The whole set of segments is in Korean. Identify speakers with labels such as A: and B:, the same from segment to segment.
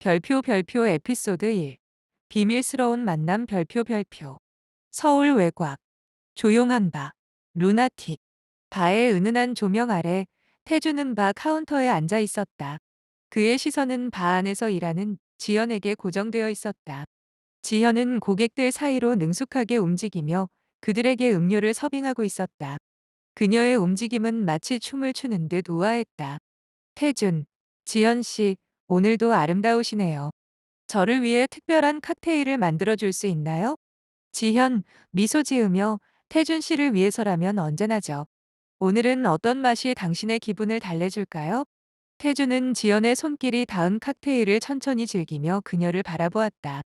A: 별표 에피소드 1. 비밀스러운 만남 별표. 서울 외곽. 조용한 바. 루나틱. 바의 은은한 조명 아래 태주는 바 카운터에 앉아 있었다. 그의 시선은 바 안에서 일하는 지연에게 고정되어 있었다. 지연은 고객들 사이로 능숙하게 움직이며 그들에게 음료를 서빙하고 있었다. 그녀의 움직임은 마치 춤을 추는 듯 우아했다. 태준, 지연 씨, 오늘도 아름다우시네요. 저를 위해 특별한 칵테일을 만들어 줄 수 있나요? 지현, 미소 지으며 태준 씨를 위해서라면 언제나죠. 오늘은 어떤 맛이 당신의 기분을 달래줄까요? 태준은 지연의 손길이 닿은 칵테일을 천천히 즐기며 그녀를 바라보았다.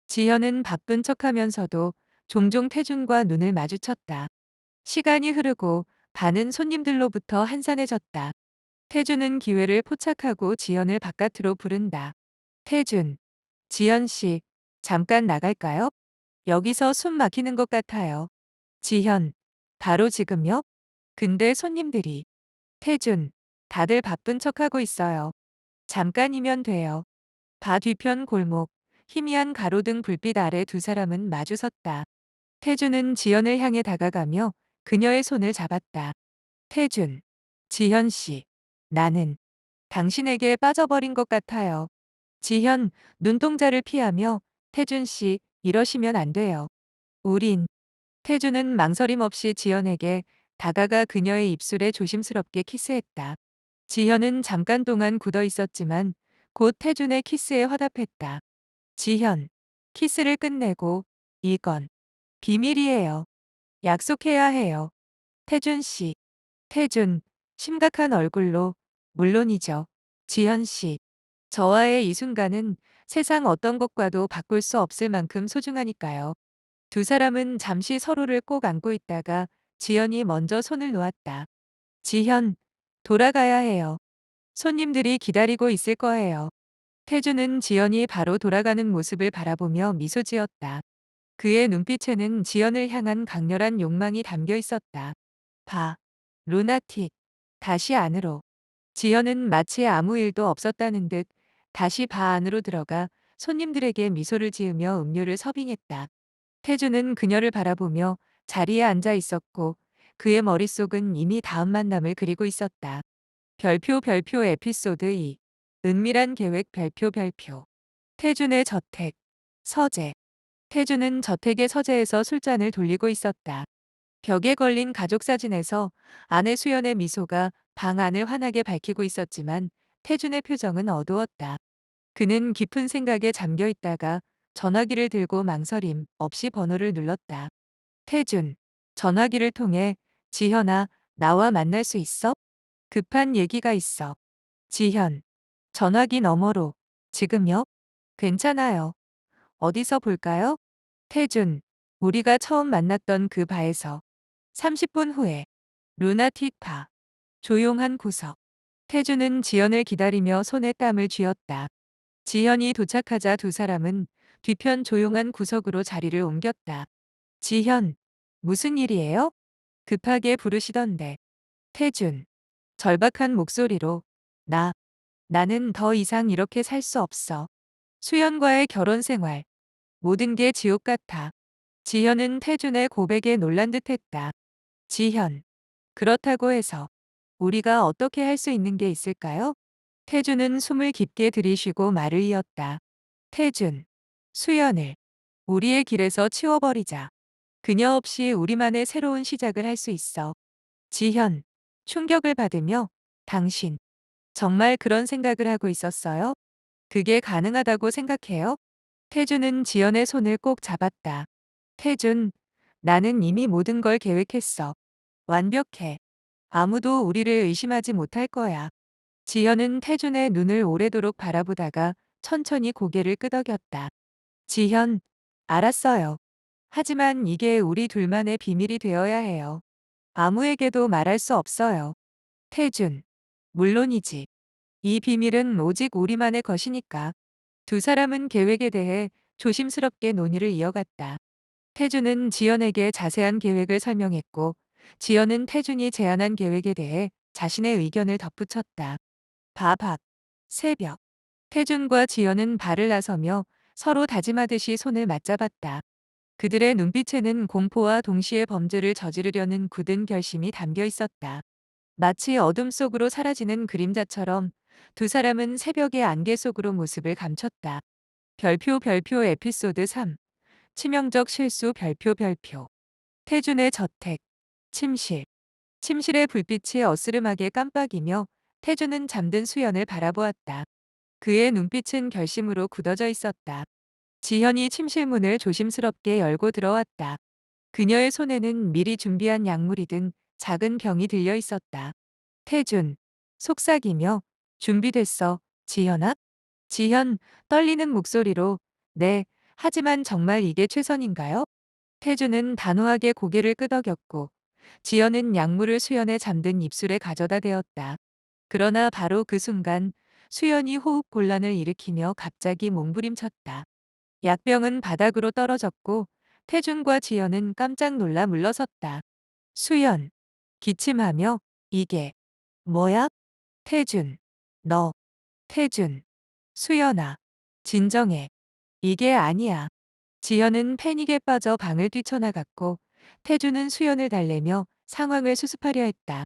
A: 지현은 바쁜 척하면서도 종종 태준과 눈을 마주쳤다. 시간이 흐르고 반은 손님들로부터 한산해졌다. 태준은 기회를 포착하고 지연을 바깥으로 부른다. 태준, 지연 씨, 잠깐 나갈까요? 여기서 숨 막히는 것 같아요. 지현, 바로 지금요? 근데 손님들이. 태준, 다들 바쁜 척하고 있어요. 잠깐이면 돼요. 바 뒤편 골목, 희미한 가로등 불빛 아래 두 사람은 마주섰다. 태준은 지연을 향해 다가가며 그녀의 손을 잡았다. 태준, 지현 씨, 나는 당신에게 빠져버린 것 같아요. 지현, 눈동자를 피하며 태준 씨, 이러시면 안 돼요. 우린. 태준은 망설임 없이 지연에게 다가가 그녀의 입술에 조심스럽게 키스했다. 지현은 잠깐 동안 굳어 있었지만 곧 태준의 키스에 화답했다. 지현, 키스를 끝내고 이건 비밀이에요. 약속해야 해요. 태준 씨. 태준, 심각한 얼굴로 물론이죠. 지현 씨. 저와의 이 순간은 세상 어떤 것과도 바꿀 수 없을 만큼 소중하니까요. 두 사람은 잠시 서로를 꼭 안고 있다가 지연이 먼저 손을 놓았다. 지현, 돌아가야 해요. 손님들이 기다리고 있을 거예요. 태주는 지연이 바로 돌아가는 모습을 바라보며 미소 지었다. 그의 눈빛에는 지연을 향한 강렬한 욕망이 담겨 있었다. 바, 루나틱, 다시 안으로. 지연은 마치 아무 일도 없었다는 듯 다시 바 안으로 들어가 손님들에게 미소를 지으며 음료를 서빙했다. 태주는 그녀를 바라보며 자리에 앉아 있었고 그의 머릿속은 이미 다음 만남을 그리고 있었다. 별표 에피소드 2. 은밀한 계획 별표. 태준의 저택. 서재. 태준은 저택의 서재에서 술잔을 돌리고 있었다. 벽에 걸린 가족 사진에서 아내 수연의 미소가 방 안을 환하게 밝히고 있었지만 태준의 표정은 어두웠다. 그는 깊은 생각에 잠겨 있다가 전화기를 들고 망설임 없이 번호를 눌렀다. 태준. 전화기를 통해 지현아, 나와 만날 수 있어? 급한 얘기가 있어. 지현. 전화기 너머로. 지금요? 괜찮아요. 어디서 볼까요? 태준. 우리가 처음 만났던 그 바에서. 30분 후에. 루나틱 바. 조용한 구석. 태준은 지연을 기다리며 손에 땀을 쥐었다. 지현이 도착하자 두 사람은 뒤편 조용한 구석으로 자리를 옮겼다. 지현. 무슨 일이에요? 급하게 부르시던데. 태준. 절박한 목소리로. 나는 더 이상 이렇게 살 수 없어. 수연과의 결혼 생활. 모든 게 지옥 같아. 지현은 태준의 고백에 놀란 듯 했다. 지현. 그렇다고 해서 우리가 어떻게 할 수 있는 게 있을까요? 태준은 숨을 깊게 들이쉬고 말을 이었다. 태준. 수연을 우리의 길에서 치워버리자. 그녀 없이 우리만의 새로운 시작을 할 수 있어. 지현. 충격을 받으며 당신 정말 그런 생각을 하고 있었어요? 그게 가능하다고 생각해요? 태준은 지연의 손을 꼭 잡았다. 태준, 나는 이미 모든 걸 계획했어. 완벽해. 아무도 우리를 의심하지 못할 거야. 지현은 태준의 눈을 오래도록 바라보다가 천천히 고개를 끄덕였다. 지현, 알았어요. 하지만 이게 우리 둘만의 비밀이 되어야 해요. 아무에게도 말할 수 없어요. 태준, 물론이지. 이 비밀은 오직 우리만의 것이니까. 두 사람은 계획에 대해 조심스럽게 논의를 이어갔다. 태준은 지연에게 자세한 계획을 설명했고, 지연은 태준이 제안한 계획에 대해 자신의 의견을 덧붙였다. 새벽. 태준과 지연은 발을 나서며 서로 다짐하듯이 손을 맞잡았다. 그들의 눈빛에는 공포와 동시에 범죄를 저지르려는 굳은 결심이 담겨 있었다. 마치 어둠 속으로 사라지는 그림자처럼 두 사람은 새벽의 안개 속으로 모습을 감췄다. 별표 에피소드 3. 치명적 실수 별표. 태준의 저택. 침실. 침실의 불빛이 어스름하게 깜빡이며 태준은 잠든 수연을 바라보았다. 그의 눈빛은 결심으로 굳어져 있었다. 지현이 침실 문을 조심스럽게 열고 들어왔다. 그녀의 손에는 미리 준비한 약물이 든 작은 병이 들려 있었다. 태준. 속삭이며 준비됐어, 지현아? 지현, 떨리는 목소리로 네, 하지만 정말 이게 최선인가요? 태준은 단호하게 고개를 끄덕였고 지연은 약물을 수연의 잠든 입술에 가져다 대었다. 그러나 바로 그 순간 수연이 호흡 곤란을 일으키며 갑자기 몸부림쳤다. 약병은 바닥으로 떨어졌고 태준과 지연은 깜짝 놀라 물러섰다. 수연. 기침하며 이게 뭐야? 태준. 너. 태준. 수연아. 진정해. 이게 아니야. 지연은 패닉에 빠져 방을 뛰쳐나갔고 태준은 수연을 달래며 상황을 수습하려 했다.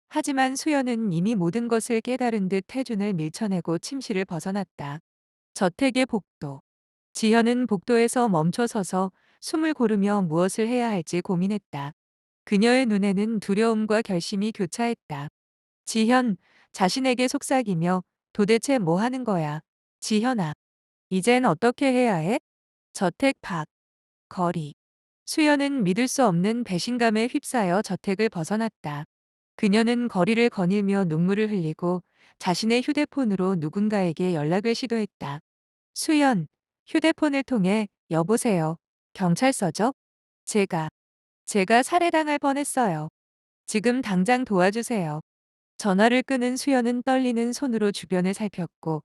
A: 하지만 수연은 이미 모든 것을 깨달은 듯 태준을 밀쳐내고 침실을 벗어났다. 저택의 복도. 지현은 복도에서 멈춰서서 숨을 고르며 무엇을 해야 할지 고민했다. 그녀의 눈에는 두려움과 결심이 교차했다. 지현, 자신에게 속삭이며 도대체 뭐 하는 거야? 지현아, 이젠 어떻게 해야 해? 저택 밖, 거리. 수연은 믿을 수 없는 배신감에 휩싸여 저택을 벗어났다. 그녀는 거리를 거닐며 눈물을 흘리고 자신의 휴대폰으로 누군가에게 연락을 시도했다. 수연, 휴대폰을 통해 여보세요. 경찰서죠? 제가, 제가 살해당할 뻔했어요. 지금 당장 도와주세요. 전화를 끄는 수연은 떨리는 손으로 주변을 살폈고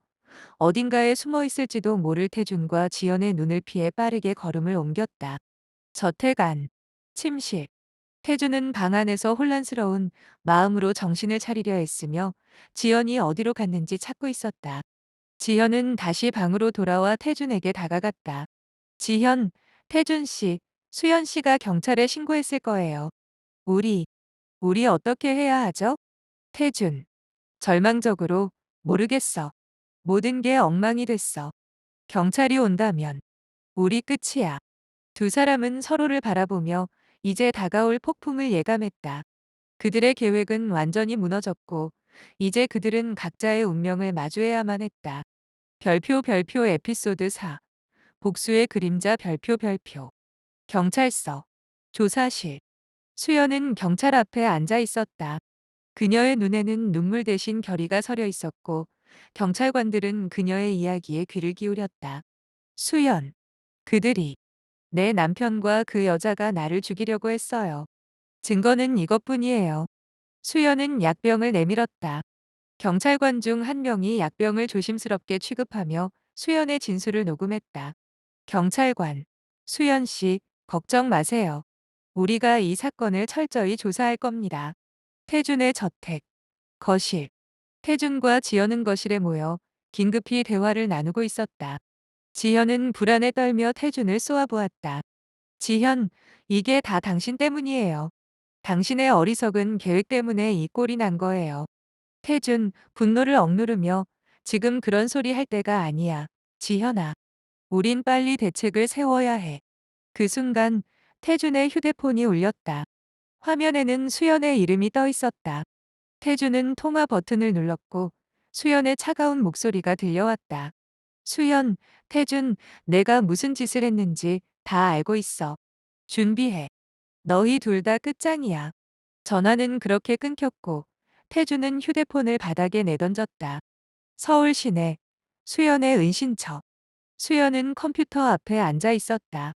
A: 어딘가에 숨어 있을지도 모를 태준과 지연의 눈을 피해 빠르게 걸음을 옮겼다. 저택 안, 침실. 태준은 방 안에서 혼란스러운 마음으로 정신을 차리려 했으며 지연이 어디로 갔는지 찾고 있었다. 지현은 다시 방으로 돌아와 태준에게 다가갔다. 지현, 태준 씨, 수연 씨가 경찰에 신고했을 거예요. 우리, 우리 어떻게 해야 하죠? 태준, 절망적으로, 모르겠어. 모든 게 엉망이 됐어. 경찰이 온다면, 우리 끝이야. 두 사람은 서로를 바라보며 이제 다가올 폭풍을 예감했다. 그들의 계획은 완전히 무너졌고, 이제 그들은 각자의 운명을 마주해야만 했다. 별표 에피소드 4. 복수의 그림자 별표. 경찰서. 조사실. 수연은 경찰 앞에 앉아 있었다. 그녀의 눈에는 눈물 대신 결의가 서려 있었고 경찰관들은 그녀의 이야기에 귀를 기울였다. 수연. 그들이 내 남편과 그 여자가 나를 죽이려고 했어요. 증거는 이것뿐이에요. 수연은 약병을 내밀었다. 경찰관 중 한 명이 약병을 조심스럽게 취급하며 수연의 진술을 녹음했다. 경찰관. 수연 씨, 걱정 마세요. 우리가 이 사건을 철저히 조사할 겁니다. 태준의 저택. 거실. 태준과 지연은 거실에 모여 긴급히 대화를 나누고 있었다. 지현은 불안에 떨며 태준을 쏘아보았다. 지현, 이게 다 당신 때문이에요. 당신의 어리석은 계획 때문에 이 꼴이 난 거예요. 태준, 분노를 억누르며 지금 그런 소리 할 때가 아니야. 지현아, 우린 빨리 대책을 세워야 해. 그 순간 태준의 휴대폰이 울렸다. 화면에는 수연의 이름이 떠 있었다. 태준은 통화 버튼을 눌렀고 수연의 차가운 목소리가 들려왔다. 수연, 태준, 내가 무슨 짓을 했는지 다 알고 있어. 준비해. 너희 둘 다 끝장이야. 전화는 그렇게 끊겼고 태준은 휴대폰을 바닥에 내던졌다. 서울 시내. 수연의 은신처. 수연은 컴퓨터 앞에 앉아 있었다.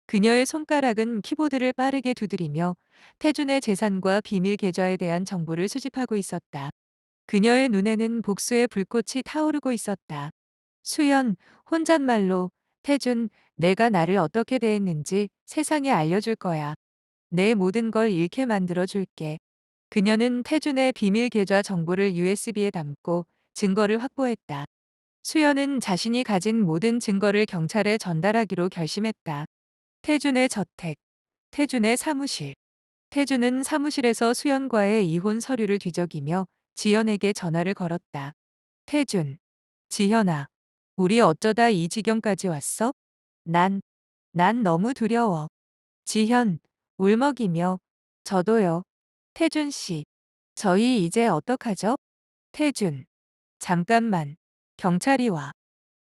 A: 그녀의 손가락은 키보드를 빠르게 두드리며 태준의 재산과 비밀 계좌에 대한 정보를 수집하고 있었다. 그녀의 눈에는 복수의 불꽃이 타오르고 있었다. 수연, 혼잣말로, 태준, 내가 나를 어떻게 대했는지 세상에 알려줄 거야. 내 모든 걸 잃게 만들어 줄게. 그녀는 태준의 비밀 계좌 정보를 USB에 담고 증거를 확보했다. 수연은 자신이 가진 모든 증거를 경찰에 전달하기로 결심했다. 태준의 저택, 태준의 사무실. 태준은 사무실에서 수연과의 이혼 서류를 뒤적이며 지연에게 전화를 걸었다. 태준, 지현아, 우리 어쩌다 이 지경까지 왔어? 난, 난 너무 두려워. 지현, 울먹이며, 저도요. 태준 씨, 저희 이제 어떡하죠? 태준, 잠깐만. 경찰이 와.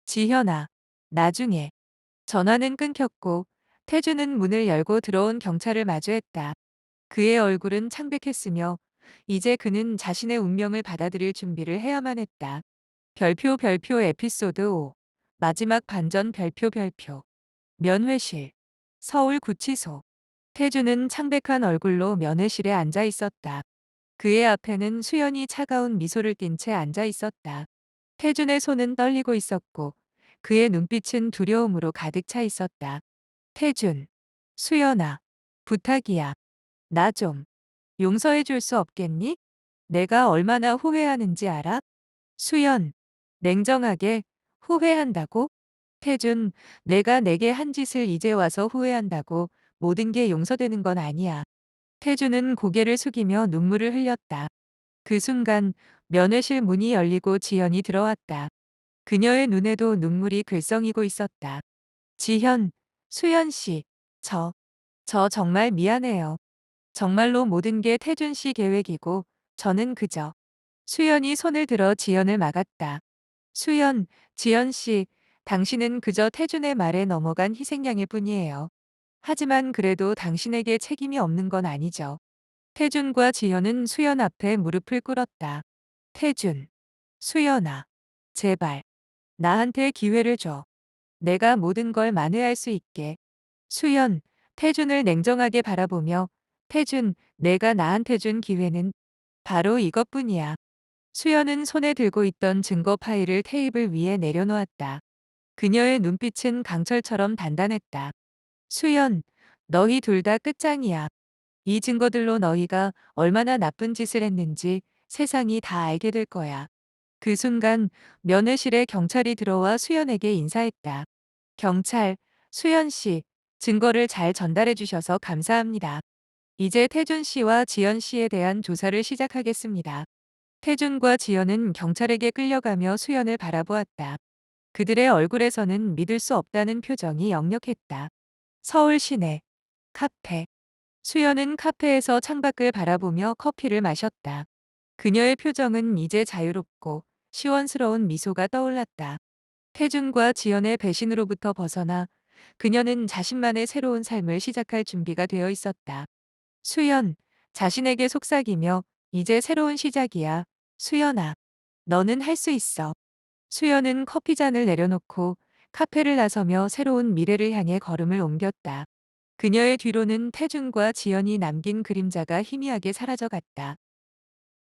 A: 지현아, 나중에. 전화는 끊겼고, 태준은 문을 열고 들어온 경찰을 마주했다. 그의 얼굴은 창백했으며, 이제 그는 자신의 운명을 받아들일 준비를 해야만 했다. 별표 에피소드 5. 마지막 반전 별표. 면회실. 서울구치소. 태주는 창백한 얼굴로 면회실에 앉아 있었다. 그의 앞에는 수연이 차가운 미소를 띤 채 앉아 있었다. 태준의 손은 떨리고 있었고 그의 눈빛은 두려움으로 가득 차 있었다. 태준, 수연아, 부탁이야. 나 좀 용서해 줄 수 없겠니? 내가 얼마나 후회하는지 알아? 수연, 냉정하게 후회한다고? 태준, 내가 내게 한 짓을 이제 와서 후회한다고 모든 게 용서되는 건 아니야. 태준은 고개를 숙이며 눈물을 흘렸다. 그 순간 면회실 문이 열리고 지현이 들어왔다. 그녀의 눈에도 눈물이 글썽이고 있었다. 지현, 수연 씨, 저 정말 미안해요. 정말로 모든 게 태준 씨 계획이고 저는 그저. 수연이 손을 들어 지연을 막았다. 수연, 지연 씨, 당신은 그저 태준의 말에 넘어간 희생양일 뿐이에요. 하지만 그래도 당신에게 책임이 없는 건 아니죠. 태준과 지연은 수연 앞에 무릎을 꿇었다. 태준, 수연아, 제발, 나한테 기회를 줘. 내가 모든 걸 만회할 수 있게. 수연, 태준을 냉정하게 바라보며, 태준, 내가 나한테 준 기회는 바로 이것뿐이야. 수연은 손에 들고 있던 증거 파일을 테이블 위에 내려놓았다. 그녀의 눈빛은 강철처럼 단단했다. 수연, 너희 둘 다 끝장이야. 이 증거들로 너희가 얼마나 나쁜 짓을 했는지 세상이 다 알게 될 거야. 그 순간 면회실에 경찰이 들어와 수연에게 인사했다. 경찰, 수연 씨, 증거를 잘 전달해 주셔서 감사합니다. 이제 태준 씨와 지연 씨에 대한 조사를 시작하겠습니다. 태준과 지연은 경찰에게 끌려가며 수연을 바라보았다. 그들의 얼굴에서는 믿을 수 없다는 표정이 역력했다. 서울 시내 카페. 수연은 카페에서 창밖을 바라보며 커피를 마셨다. 그녀의 표정은 이제 자유롭고 시원스러운 미소가 떠올랐다. 태준과 지연의 배신으로부터 벗어나 그녀는 자신만의 새로운 삶을 시작할 준비가 되어 있었다. 수연, 자신에게 속삭이며 이제 새로운 시작이야. 수연아, 너는 할 수 있어. 수연은 커피잔을 내려놓고 카페를 나서며 새로운 미래를 향해 걸음을 옮겼다. 그녀의 뒤로는 태준과 지연이 남긴 그림자가 희미하게 사라져갔다.